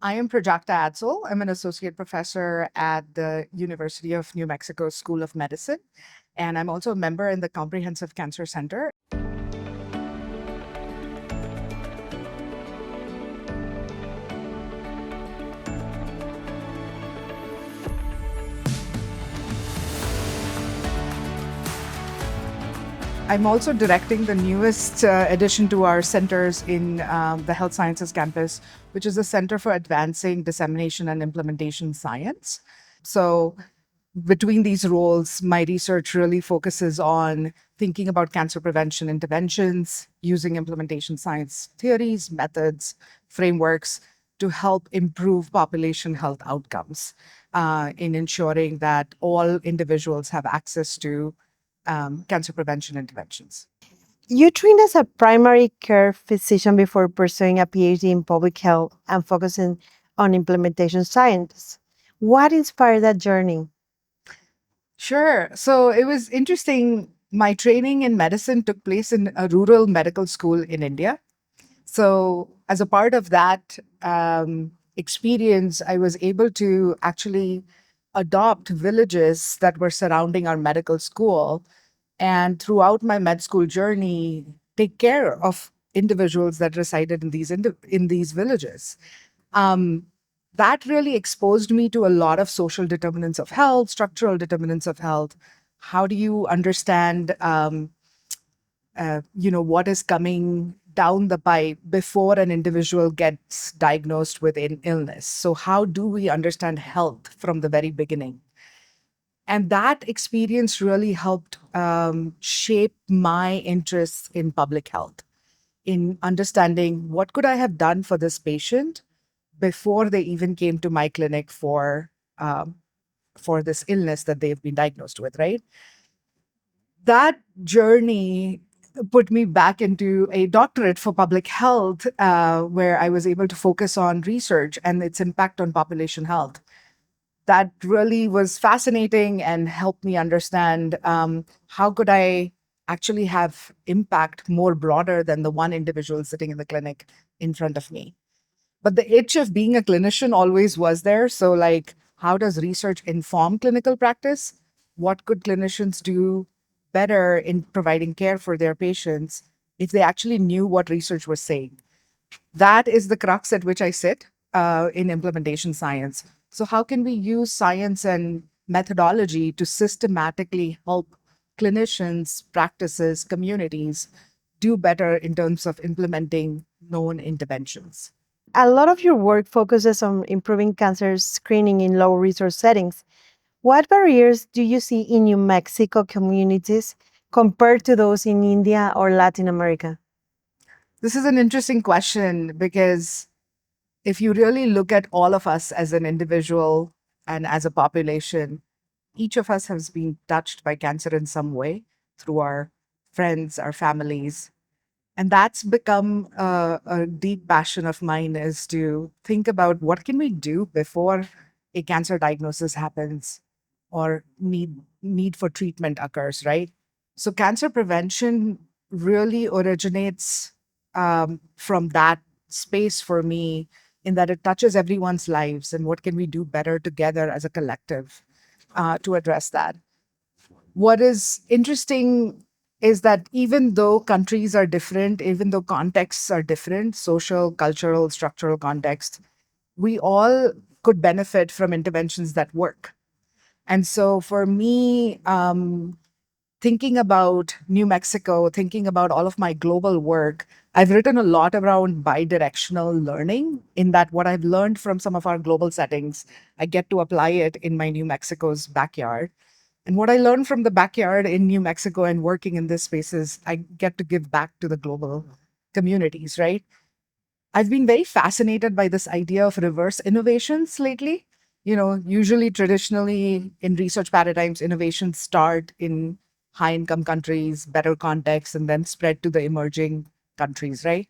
I am Prajakta Adsul. I'm an associate professor at the University of New Mexico School of Medicine, and I'm also a member in the Comprehensive Cancer Center. I'm also directing the newest addition to our centers in the Health Sciences campus, which is the Center for Advancing Dissemination and Implementation Science. So, between these roles, my research really focuses on thinking about cancer prevention interventions, using implementation science theories, methods, frameworks to help improve population health outcomes in ensuring that all individuals have access to cancer prevention interventions. You trained as a primary care physician before pursuing a PhD in public health and focusing on implementation science. What inspired that journey? Sure. So it was interesting. My training in medicine took place in a rural medical school in India. So, as a part of that experience, I was able to actually adopt villages that were surrounding our medical school. And throughout my med school journey, take care of individuals that resided in in these villages. Um, that really exposed me to a lot of social determinants of health, structural determinants of health. How do you understand, what is coming down the pipe before an individual gets diagnosed with an illness? So, how do we understand health from the very beginning? And that experience really helped shape my interests in public health, in understanding what could I have done for this patient before they even came to my clinic um, for this illness that they've been diagnosed with, right? That journey put me back into a doctorate for public health, where I was able to focus on research and its impact on population health. That really was fascinating and helped me understand how could I actually have impact more broader than the one individual sitting in the clinic in front of me. But the itch of being a clinician always was there. So, like, how does research inform clinical practice? What could clinicians do better in providing care for their patients if they actually knew what research was saying? That is the crux at which I sit in implementation science. So, how can we use science and methodology to systematically help clinicians, practices, communities do better in terms of implementing known interventions? A lot of your work focuses on improving cancer screening in low resource settings. What barriers do you see in New Mexico communities compared to those in India or Latin America? This is an interesting question because if you really look at all of us as an individual and as a population, each of us has been touched by cancer in some way through our friends, our families. And that's become a deep passion of mine, is to think about what can we do before a cancer diagnosis happens or need for treatment occurs, right? So cancer prevention really originates from that space for me, in that it touches everyone's lives, and what can we do better together as a collective to address that. What is interesting is that even though countries are different, even though contexts are different, social, cultural, structural context, we all could benefit from interventions that work. And so for me, thinking about New Mexico, thinking about all of my global work, I've written a lot around bi-directional learning, in that what I've learned from some of our global settings, I get to apply it in my New Mexico's backyard. And what I learned from the backyard in New Mexico and working in this spaces, I get to give back to the global communities, right? I've been very fascinated by this idea of reverse innovations lately. Usually traditionally in research paradigms, innovations start in high income countries, better context, and then spread to the emerging countries, right?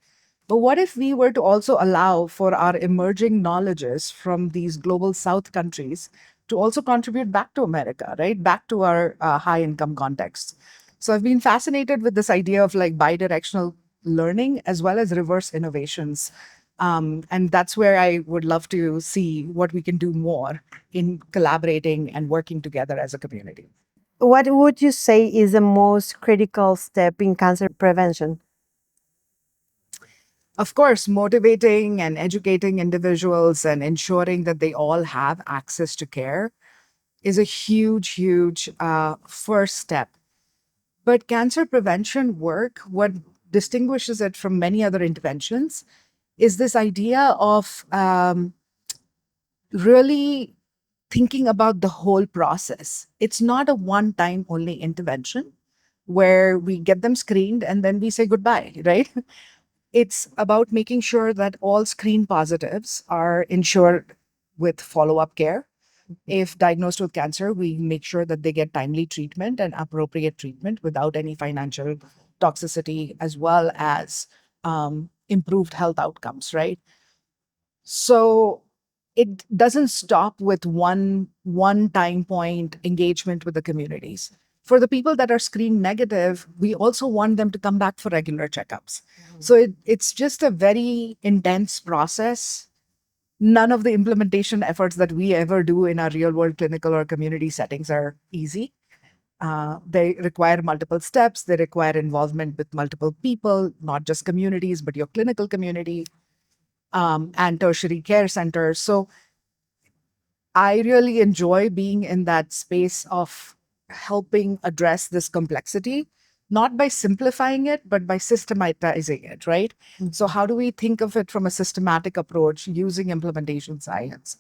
But what if we were to also allow for our emerging knowledges from these global south countries to also contribute back to America, right? Back to our high income context. So I've been fascinated with this idea of like bi-directional learning as well as reverse innovations, And that's where I would love to see what we can do more in collaborating and working together as a community. What would you say is the most critical step in cancer prevention? Of course, motivating and educating individuals and ensuring that they all have access to care is a huge, huge first step. But cancer prevention work, what distinguishes it from many other interventions, is this idea of really thinking about the whole process. It's not a one time only intervention where we get them screened and then we say goodbye, right? It's about making sure that all screen positives are ensured with follow up care. If diagnosed with cancer, we make sure that they get timely treatment and appropriate treatment without any financial toxicity, as well as improved health outcomes, right? So it doesn't stop with one time point engagement with the communities. For the people that are screen negative, we also want them to come back for regular checkups. So it's just a very intense process. None of the implementation efforts that we ever do in our real world clinical or community settings are easy. They require multiple steps. They require involvement with multiple people, not just communities, but your clinical community, and tertiary care centers. So I really enjoy being in that space of helping address this complexity, not by simplifying it, but by systematizing it, right? So, how do we think of it from a systematic approach using implementation science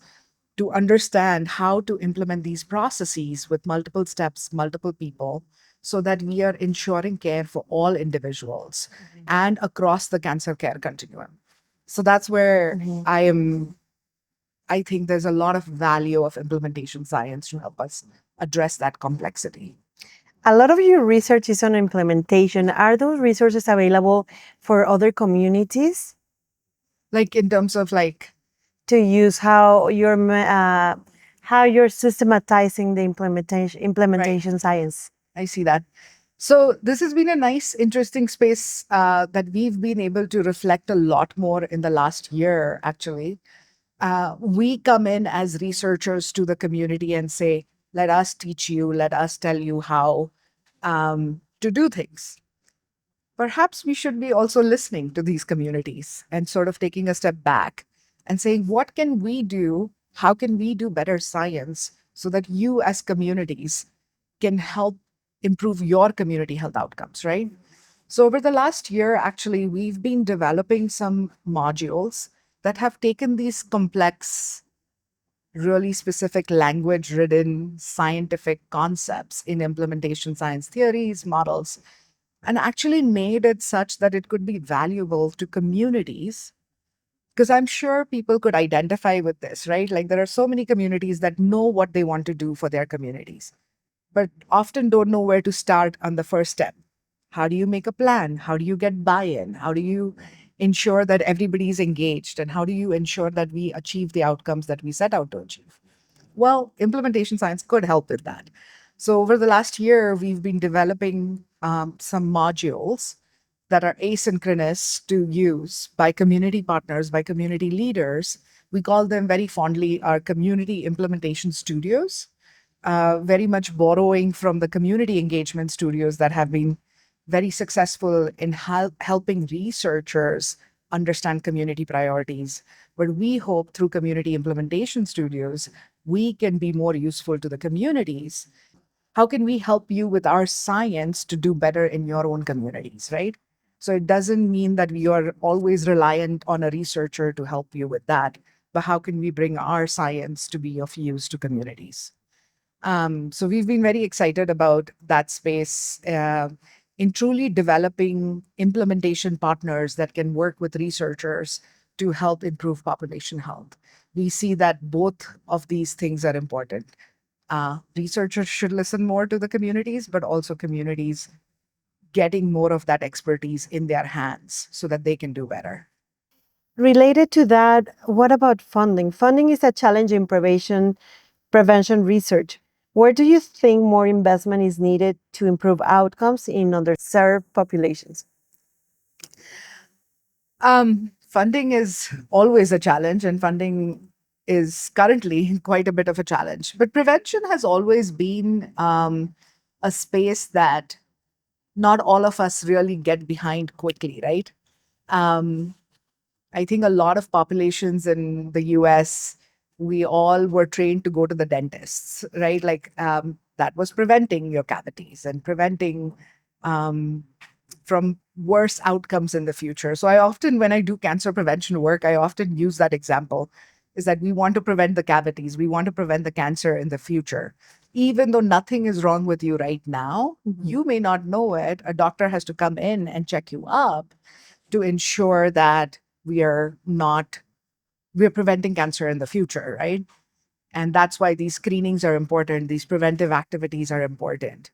to understand how to implement these processes with multiple steps, multiple people, so that we are ensuring care for all individuals and across the cancer care continuum? So, that's where I think there's a lot of value of implementation science to help us address that complexity. A lot of your research is on implementation. Are those resources available for other communities Like in terms of like, to use? How you're systematizing the implementation right, implementation science? I see that. So this has been a nice, interesting space that we've been able to reflect a lot more in the last year, actually. We come in as researchers to the community and say, let us teach you, let us tell you how to do things. Perhaps we should be also listening to these communities and sort of taking a step back and saying, what can we do? How can we do better science so that you, as communities, can help improve your community health outcomes, right? So, over the last year, actually, we've been developing some modules that have taken these complex, really specific language ridden scientific concepts in implementation science theories, models, and actually made it such that it could be valuable to communities. Because I'm sure people could identify with this, right? Like there are so many communities that know what they want to do for their communities, but often don't know where to start on the first step. How do you make a plan? How do you get buy in? How do you ensure that everybody is engaged? And how do you ensure that we achieve the outcomes that we set out to achieve? Well, implementation science could help with that. So, over the last year, we've been developing some modules that are asynchronous to use by community partners, by community leaders. We call them very fondly our community implementation studios, very much borrowing from the community engagement studios that have been very successful in helping researchers understand community priorities. But we hope through community implementation studios, we can be more useful to the communities. How can we help you with our science to do better in your own communities, right? So it doesn't mean that we are always reliant on a researcher to help you with that, but how can we bring our science to be of use to communities? So we've been very excited about that space in truly developing implementation partners that can work with researchers to help improve population health. We see that both of these things are important. Researchers should listen more to the communities, but also communities getting more of that expertise in their hands so that they can do better. Related to that, what about funding? Funding is a challenge in prevention research. Where do you think more investment is needed to improve outcomes in underserved populations? Funding is always a challenge, and funding is currently quite a bit of a challenge. But prevention has always been a space that not all of us really get behind quickly, right? Um, I think a lot of populations in the US, we all were trained to go to the dentists, right? Like that was preventing your cavities and preventing um, from worse outcomes in the future. So I often, when I do cancer prevention work, I often use that example is that we want to prevent the cavities, we want to prevent the cancer in the future. Even though nothing is wrong with you right now, you may not know it. A doctor has to come in and check you up to ensure that we are not we're preventing cancer in the future, right? And that's why these screenings are important, these preventive activities are important.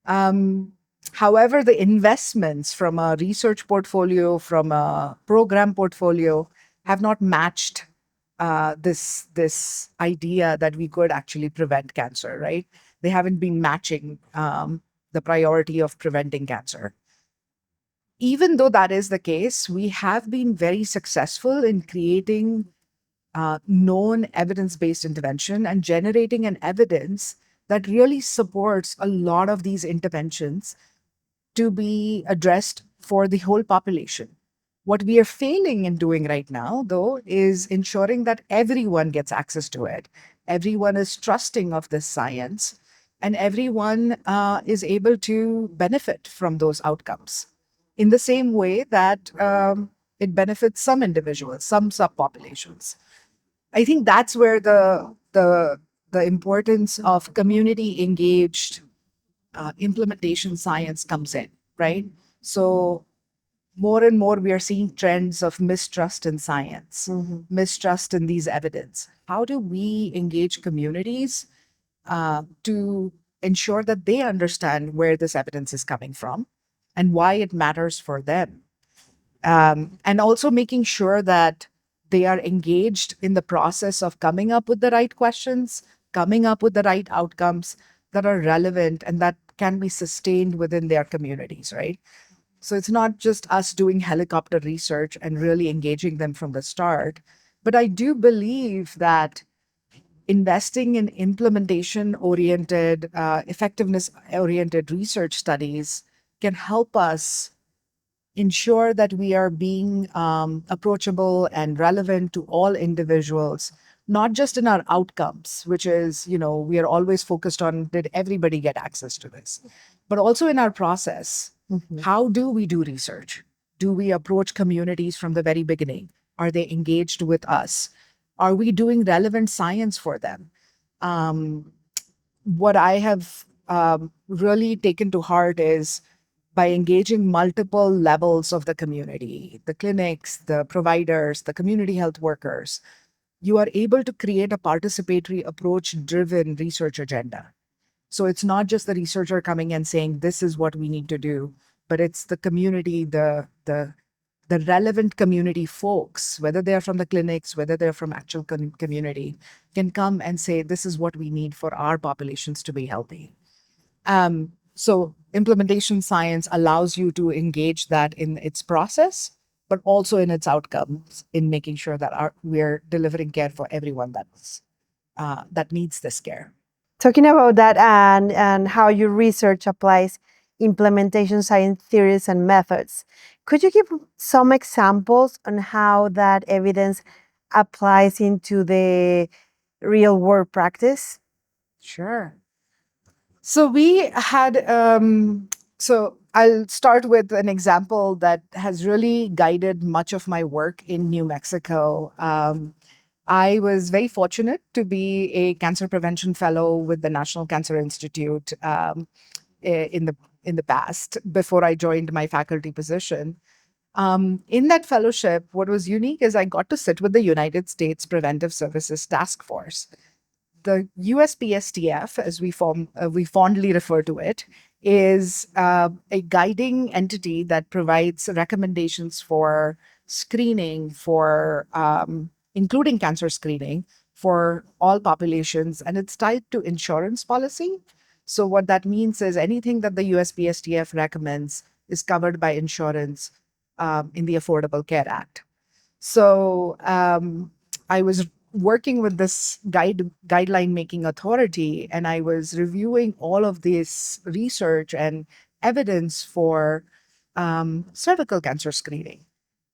um, However, the investments from a research portfolio, from a program portfolio, have not matched this idea that we could actually prevent cancer, right? They haven't been matching the priority of preventing cancer. Even though that is the case, we have been very successful in creating known evidence-based intervention and generating an evidence that really supports a lot of these interventions to be addressed for the whole population. What we are failing in doing right now, though, is ensuring that everyone gets access to it. Everyone is trusting of this science, and everyone is able to benefit from those outcomes in the same way that it benefits some individuals, some subpopulations. I think that's where the importance of community engaged implementation science comes in, right? So more and more we are seeing trends of mistrust in science, mistrust in these evidence. How do we engage communities to ensure that they understand where this evidence is coming from and why it matters for them? And also making sure that they are engaged in the process of coming up with the right questions, coming up with the right outcomes that are relevant and that can be sustained within their communities, right? So it's not just us doing helicopter research and really engaging them from the start. But I do believe that investing in implementation oriented, effectiveness oriented research studies can help us ensure that we are being approachable and relevant to all individuals, not just in our outcomes, which is, we are always focused on did everybody get access to this, but also in our process. How do we do research? Do we approach communities from the very beginning? Are they engaged with us? Are we doing relevant science for them? Um, what I have really taken to heart is by engaging multiple levels of the community, the clinics, the providers, the community health workers, you are able to create a participatory approach driven research agenda. So it's not just the researcher coming and saying, this is what we need to do, but it's the community, the relevant community folks, whether they're from the clinics, whether they're from actual community, can come and say, this is what we need for our populations to be healthy. So implementation science allows you to engage that in its process, but also in its outcomes, in making sure that we're delivering care for everyone that needs this care. Talking about that and how your research applies implementation science theories and methods, could you give some examples on how that evidence applies into the real world practice? Sure. So we had, so I'll start with an example that has really guided much of my work in New Mexico. I was very fortunate to be a cancer prevention fellow with the National Cancer Institute in the past before I joined my faculty position. In that fellowship, what was unique is I got to sit with the United States Preventive Services Task Force. The USPSTF, as we fondly refer to it, is a guiding entity that provides recommendations for screening, for including cancer screening for all populations, and it's tied to insurance policy. So what that means is anything that the USPSTF recommends is covered by insurance in the Affordable Care Act. So I was working with this guideline making authority, and I was reviewing all of this research and evidence for cervical cancer screening.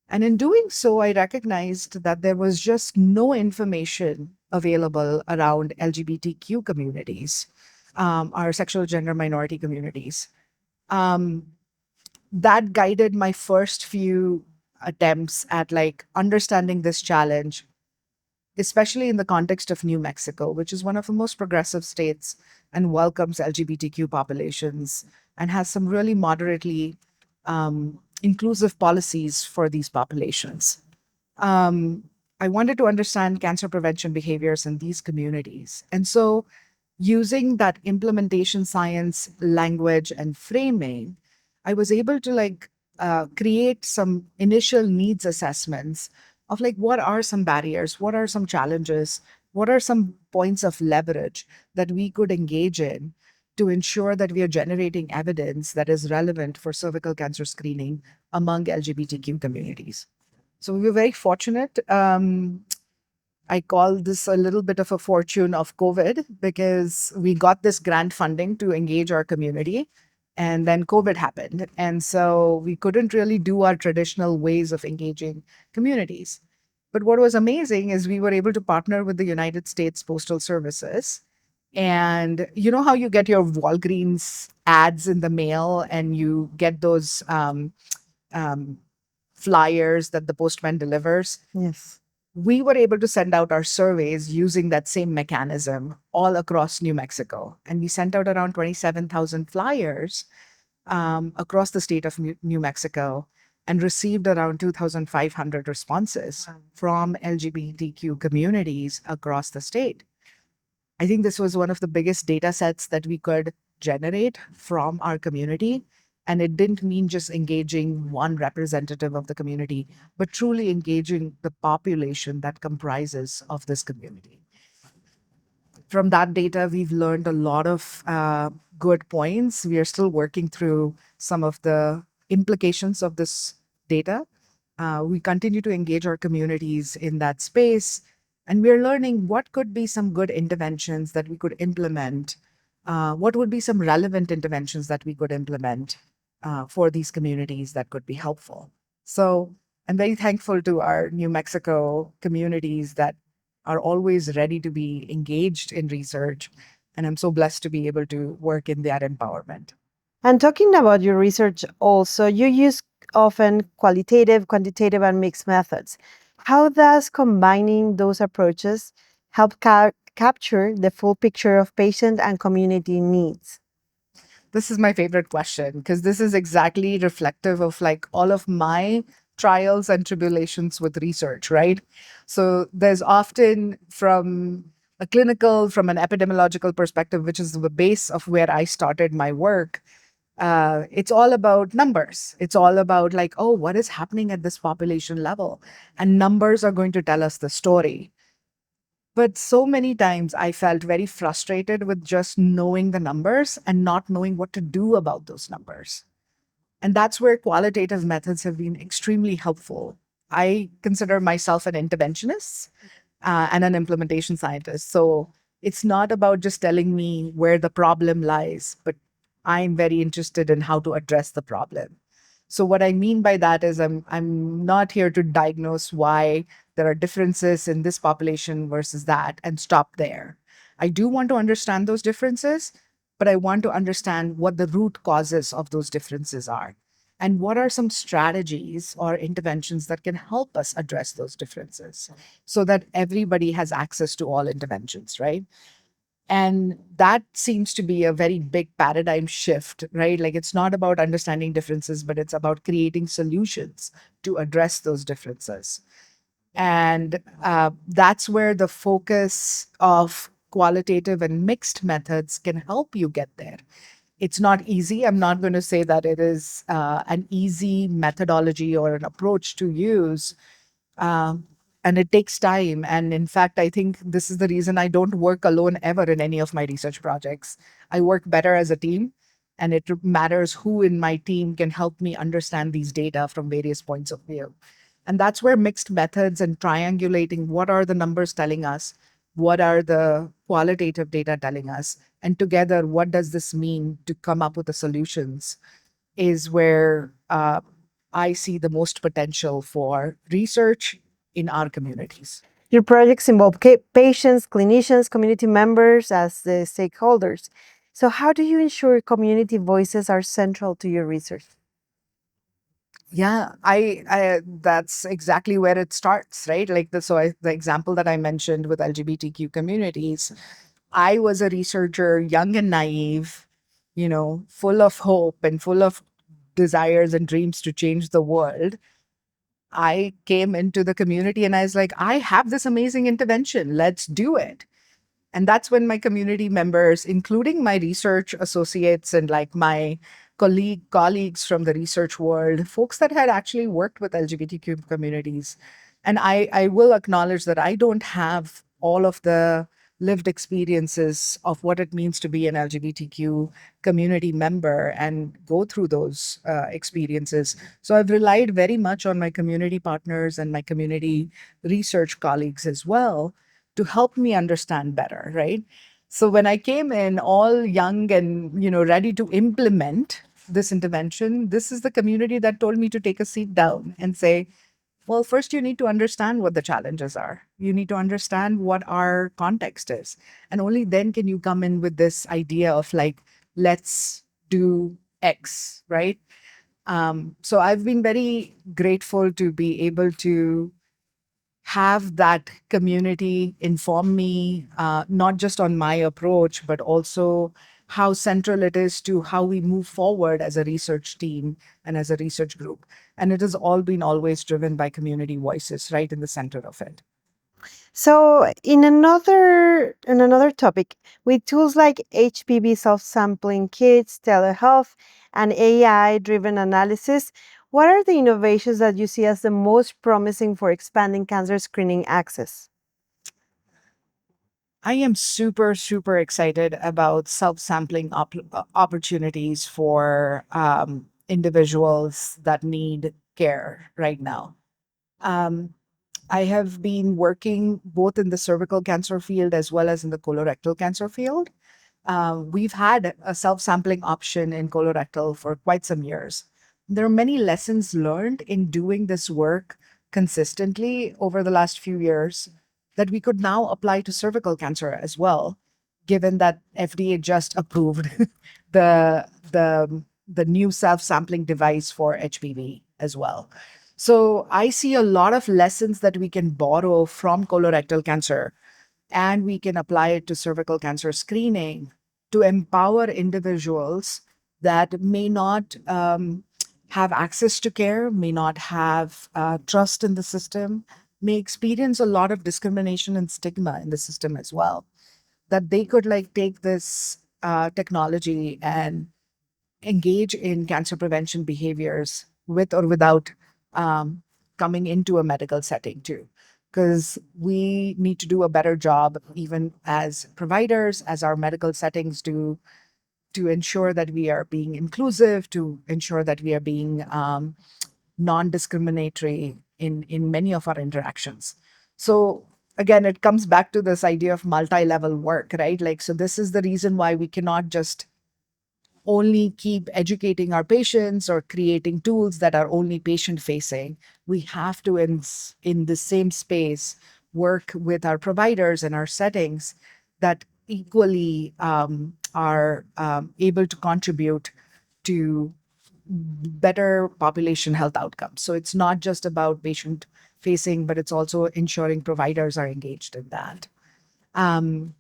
And in doing so, I recognized that there was just no information available around LGBTQ communities, our sexual gender minority communities. Um, that guided my first few attempts at like understanding this challenge, especially in the context of New Mexico, which is one of the most progressive states and welcomes LGBTQ populations and has some really moderately inclusive policies for these populations. um, I wanted to understand cancer prevention behaviors in these communities. And so, using that implementation science language and framing, I was able to create some initial needs assessments of like what are some barriers, what are some challenges, what are some points of leverage that we could engage in to ensure that we are generating evidence that is relevant for cervical cancer screening among LGBTQ communities. So we were very fortunate. I call this a little bit of a fortune of COVID because we got this grant funding to engage our community. And then COVID happened. And so we couldn't really do our traditional ways of engaging communities. But what was amazing is we were able to partner with the United States Postal Services. And you know how you get your Walgreens ads in the mail and you get those um, flyers that the postman delivers? Yes. We were able to send out our surveys using that same mechanism all across New Mexico. And we sent out around 27,000 flyers across the state of New Mexico and received around 2,500 responses from LGBTQ communities across the state. I think this was one of the biggest data sets that we could generate from our community. And it didn't mean just engaging one representative of the community, but truly engaging the population that comprises of this community. From that data, we've learned a lot of good points. We are still working through some of the implications of this data. We continue to engage our communities in that space, and we're learning what could be some good interventions that we could implement. What would be some relevant interventions that we could implement for these communities that could be helpful? So I'm very thankful to our New Mexico communities that are always ready to be engaged in research. And I'm so blessed to be able to work in that empowerment. And talking about your research also, you use often qualitative, quantitative, and mixed methods. How does combining those approaches help capture the full picture of patient and community needs? This is my favorite question because this is exactly reflective of like all of my trials and tribulations with research, right? So there's often from an epidemiological perspective, which is the base of where I started my work. It's all about numbers. It's all about like, oh, what is happening at this population level? And numbers are going to tell us the story. But so many times I felt very frustrated with just knowing the numbers and not knowing what to do about those numbers. And that's where qualitative methods have been extremely helpful. I consider myself an interventionist and an implementation scientist. So it's not about just telling me where the problem lies, but I'm very interested in how to address the problem. So what I mean by that is I'm not here to diagnose why there are differences in this population versus that and stop there. I do want to understand those differences, but I want to understand what the root causes of those differences are. And what are some strategies or interventions that can help us address those differences so that everybody has access to all interventions, right? And that seems to be a very big paradigm shift, right? Like it's not about understanding differences, but it's about creating solutions to address those differences. And that's where the focus of qualitative and mixed methods can help you get there. It's not easy. I'm not going to say that it is an easy methodology or an approach to use. Um, and it takes time. And in fact, I think this is the reason I don't work alone ever in any of my research projects. I work better as a team, and it matters who in my team can help me understand these data from various points of view. And that's where mixed methods and triangulating what are the numbers telling us, what are the qualitative data telling us, and together, what does this mean to come up with the solutions is where I see the most potential for research in our communities. Your projects involve patients, clinicians, community members as the stakeholders. So, how do you ensure community voices are central to your research? Yeah, I that's exactly where it starts, right? Like the example that I mentioned with LGBTQ communities, I was a researcher, young and naive, full of hope and full of desires and dreams to change the world. I came into the community and I was like, I have this amazing intervention. Let's do it. And that's when my community members, including my research associates and like my colleagues from the research world, folks that had actually worked with LGBTQ communities. And I will acknowledge that I don't have all of the lived experiences of what it means to be an LGBTQ community member and go through those experiences. So I've relied very much on my community partners and my community research colleagues as well to help me understand better, right? So when I came in all young and ready to implement this intervention, this is the community that told me to take a seat down and say, well, first you need to understand what the challenges are. You need to understand what our context is. And only then can you come in with this idea of like, let's do X, right? So I've been very grateful to be able to have that community inform me, not just on my approach, but also how central it is to how we move forward as a research team and as a research group. And it has all been always driven by community voices right in the center of it. So, in another topic, with tools like HPV self-sampling kits, telehealth, and AI-driven analysis, what are the innovations that you see as the most promising for expanding cancer screening access? I am super, super excited about self-sampling opportunities for individuals that need care right now. Um, I have been working both in the cervical cancer field as well as in the colorectal cancer field. We've had a self sampling option in colorectal for quite some years. There are many lessons learned in doing this work consistently over the last few years that we could now apply to cervical cancer as well, given that FDA just approved the new self-sampling device for HPV as well. So I see a lot of lessons that we can borrow from colorectal cancer and we can apply it to cervical cancer screening to empower individuals that may not have access to care, may not have trust in the system, may experience a lot of discrimination and stigma in the system as well. That they could like take this technology and engage in cancer prevention behaviors with or without um, coming into a medical setting too. Because we need to do a better job, even as providers, as our medical settings do, to ensure that we are being inclusive, to ensure that we are being non-discriminatory in many of our interactions. So again, it comes back to this idea of multi-level work, right? Like, so this is the reason why we cannot just only keep educating our patients or creating tools that are only patient facing. We have to, in the same space, work with our providers and our settings that equally are able to contribute to better population health outcomes. So it's not just about patient facing, but it's also ensuring providers are engaged in that. Um,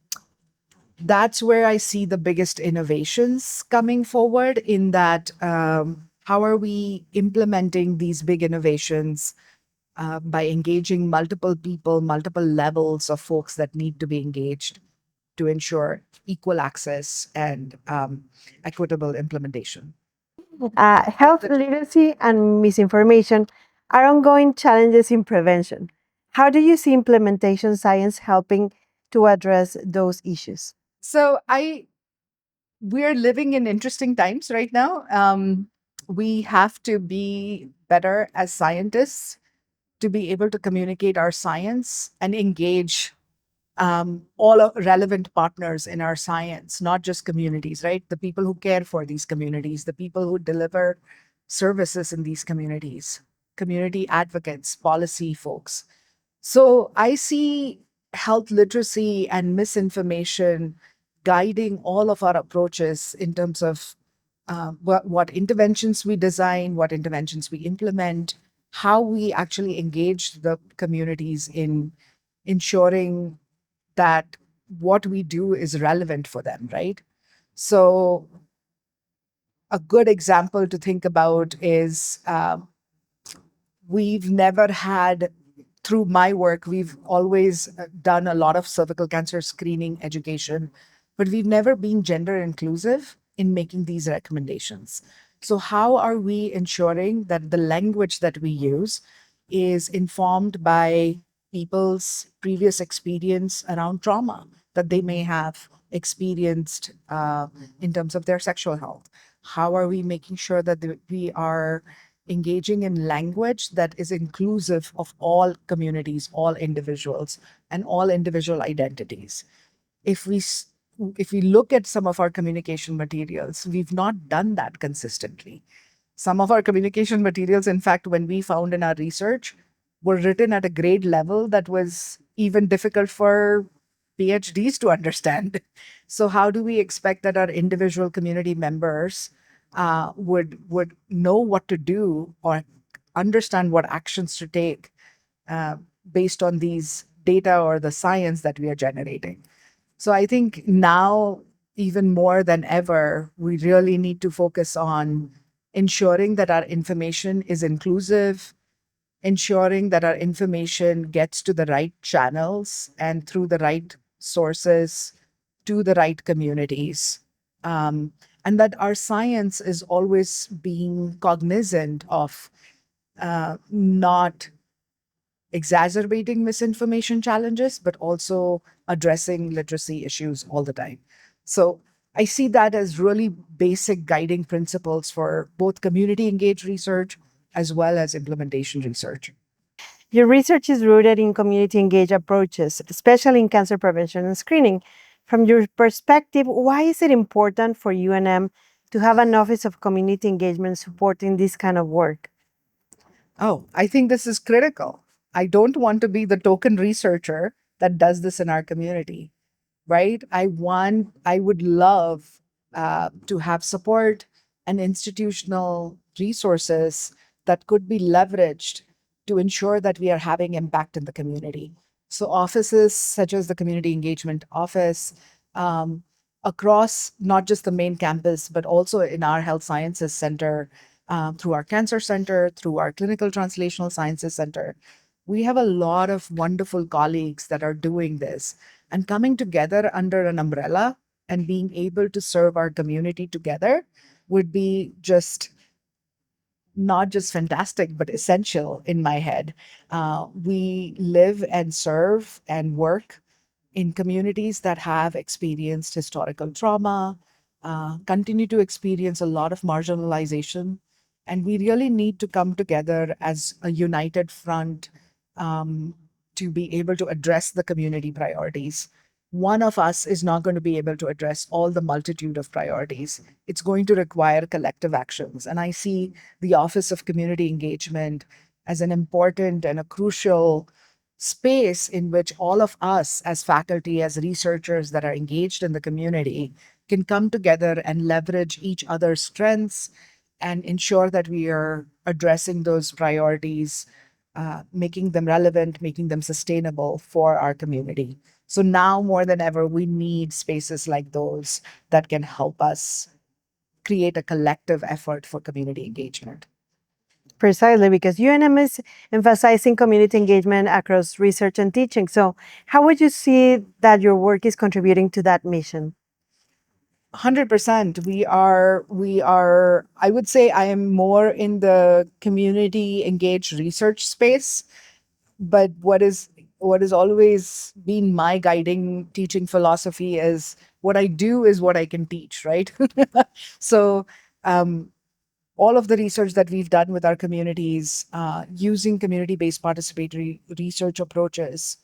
that's where I see the biggest innovations coming forward in that how are we implementing these big innovations by engaging multiple people, multiple levels of folks that need to be engaged to ensure equal access and equitable implementation. Health literacy and misinformation are ongoing challenges in prevention. How do you see implementation science helping to address those issues? So we're living in interesting times right now. We have to be better as scientists to be able to communicate our science and engage all of relevant partners in our science, not just communities, right? The people who care for these communities, the people who deliver services in these communities, community advocates, policy folks. So I see health literacy and misinformation guiding all of our approaches in terms of what interventions we design, what interventions we implement, how we actually engage the communities in ensuring that what we do is relevant for them, right? So, a good example to think about is we've never had, through my work, we've always done a lot of cervical cancer screening education, but we've never been gender inclusive in making these recommendations. So, how are we ensuring that the language that we use is informed by people's previous experience around trauma that they may have experienced in terms of their sexual health? How are we making sure that we are engaging in language that is inclusive of all communities, all individuals, and all individual identities? If if we look at some of our communication materials, we've not done that consistently. Some of our communication materials, in fact, when we found in our research, were written at a grade level that was even difficult for PhDs to understand. So, how do we expect that our individual community members would know what to do or understand what actions to take uh, based on these data or the science that we are generating? So I think now, even more than ever, we really need to focus on ensuring that our information is inclusive, ensuring that our information gets to the right channels and through the right sources to the right communities. Um, and that our science is always being cognizant of not exacerbating misinformation challenges, but also addressing literacy issues all the time. So I see that as really basic guiding principles for both community engaged research as well as implementation research. Your research is rooted in community engaged approaches, especially in cancer prevention and screening. From your perspective, why is it important for UNM to have an Office of Community Engagement supporting this kind of work? Oh, I think this is critical. I don't want to be the token researcher that does this in our community, right? I would love to have support and institutional resources that could be leveraged to ensure that we are having impact in the community. So, offices such as the Community Engagement Office, um, across not just the main campus, but also in our Health Sciences Center, through our Cancer Center, through our Clinical Translational Sciences Center. We have a lot of wonderful colleagues that are doing this and coming together under an umbrella and being able to serve our community together would be just not just fantastic, but essential in my head. We live and serve and work in communities that have experienced historical trauma, continue to experience a lot of marginalization. And we really need to come together as a united front um, to be able to address the community priorities. One of us is not going to be able to address all the multitude of priorities. It's going to require collective actions. And I see the Office of Community Engagement as an important and a crucial space in which all of us, as faculty, as researchers that are engaged in the community, can come together and leverage each other's strengths and ensure that we are addressing those priorities, making them relevant, making them sustainable for our community. So now more than ever, we need spaces like those that can help us create a collective effort for community engagement. Precisely, because UNM is emphasizing community engagement across research and teaching. So, how would you see that your work is contributing to that mission? 100%. We are, I would say I am more in the community engaged research space, but what has always been my guiding teaching philosophy is what I do is what I can teach, right? So um all of the research that we've done with our communities using community-based participatory research approaches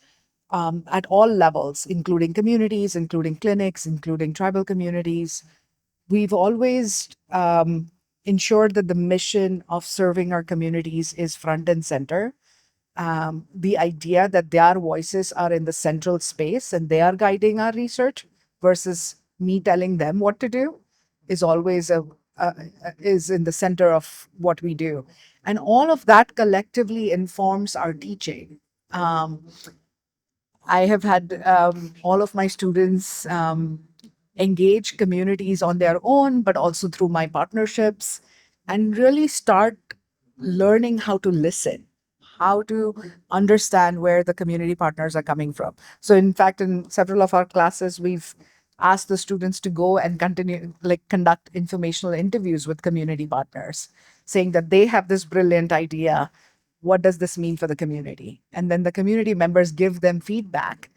at all levels, including communities, including clinics, including tribal communities. We've always ensured that the mission of serving our communities is front and center. The idea that their voices are in the central space and they are guiding our research versus me telling them what to do is always is in the center of what we do, and all of that collectively informs our teaching. I have had all of my students engage communities on their own, but also through my partnerships, and really start learning how to listen, how to understand where the community partners are coming from. So, in fact, in several of our classes, we've asked the students to go and continue, like, conduct informational interviews with community partners, saying that they have this brilliant idea. What does this mean for the community? And then the community members give them feedback,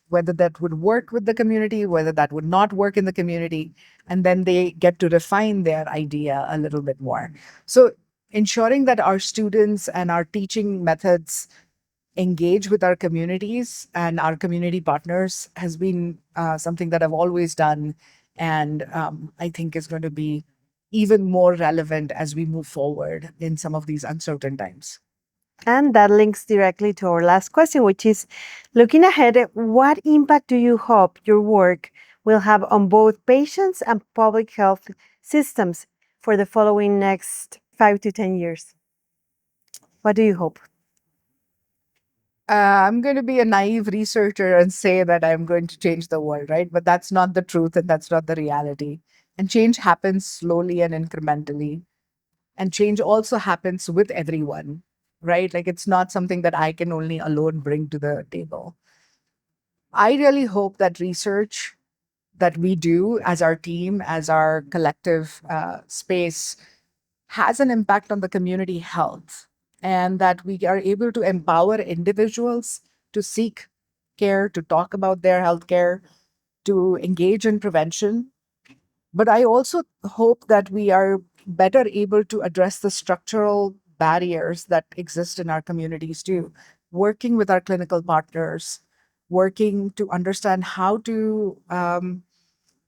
whether that would work with the community, whether that would not work in the community. And then they get to refine their idea a little bit more. So, ensuring that our students and our teaching methods engage with our communities and our community partners has been something that I've always done. And I think is going to be even more relevant as we move forward in some of these uncertain times. And that links directly to our last question, which is looking ahead, what impact do you hope your work will have on both patients and public health systems for the following next 5 to 10 years? What do you hope? I'm going to be a naive researcher and say that I'm going to change the world, right? But that's not the truth and that's not the reality. And change happens slowly and incrementally. And change also happens with everyone, right? Like it's not something that I can only alone bring to the table. I really hope that research that we do as our team, as our collective space, has an impact on the community health, and that we are able to empower individuals to seek care, to talk about their health care, to engage in prevention. But I also hope that we are better able to address the structural barriers that exist in our communities too, working with our clinical partners, working to understand how to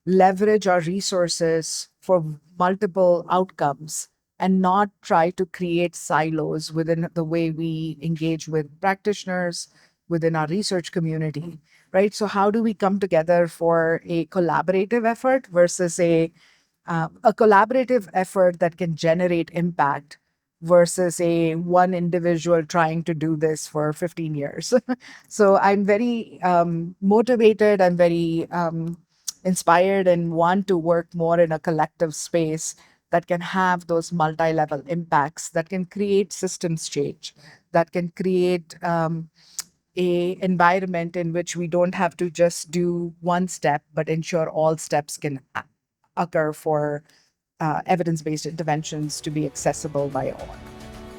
leverage our resources for multiple outcomes and not try to create silos within the way we engage with practitioners within our research community, right? So how do we come together for a collaborative effort versus a collaborative effort that can generate impact versus a one individual trying to do this for 15 years. So I'm very motivated. I'm very inspired and want to work more in a collective space that can have those multi-level impacts, that can create systems change, that can create a environment in which we don't have to just do one step, but ensure all steps can occur for evidence-based interventions to be accessible by all.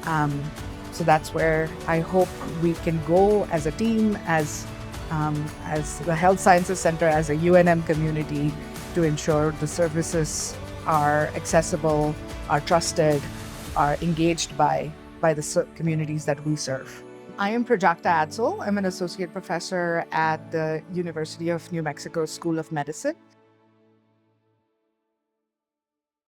Um, so that's where I hope we can go as a team, as the Health Sciences Center, as a UNM community, to ensure the services are accessible, are trusted, are engaged by the communities that we serve. I am Prajakta Adsul. I'm an associate professor at the University of New Mexico School of Medicine.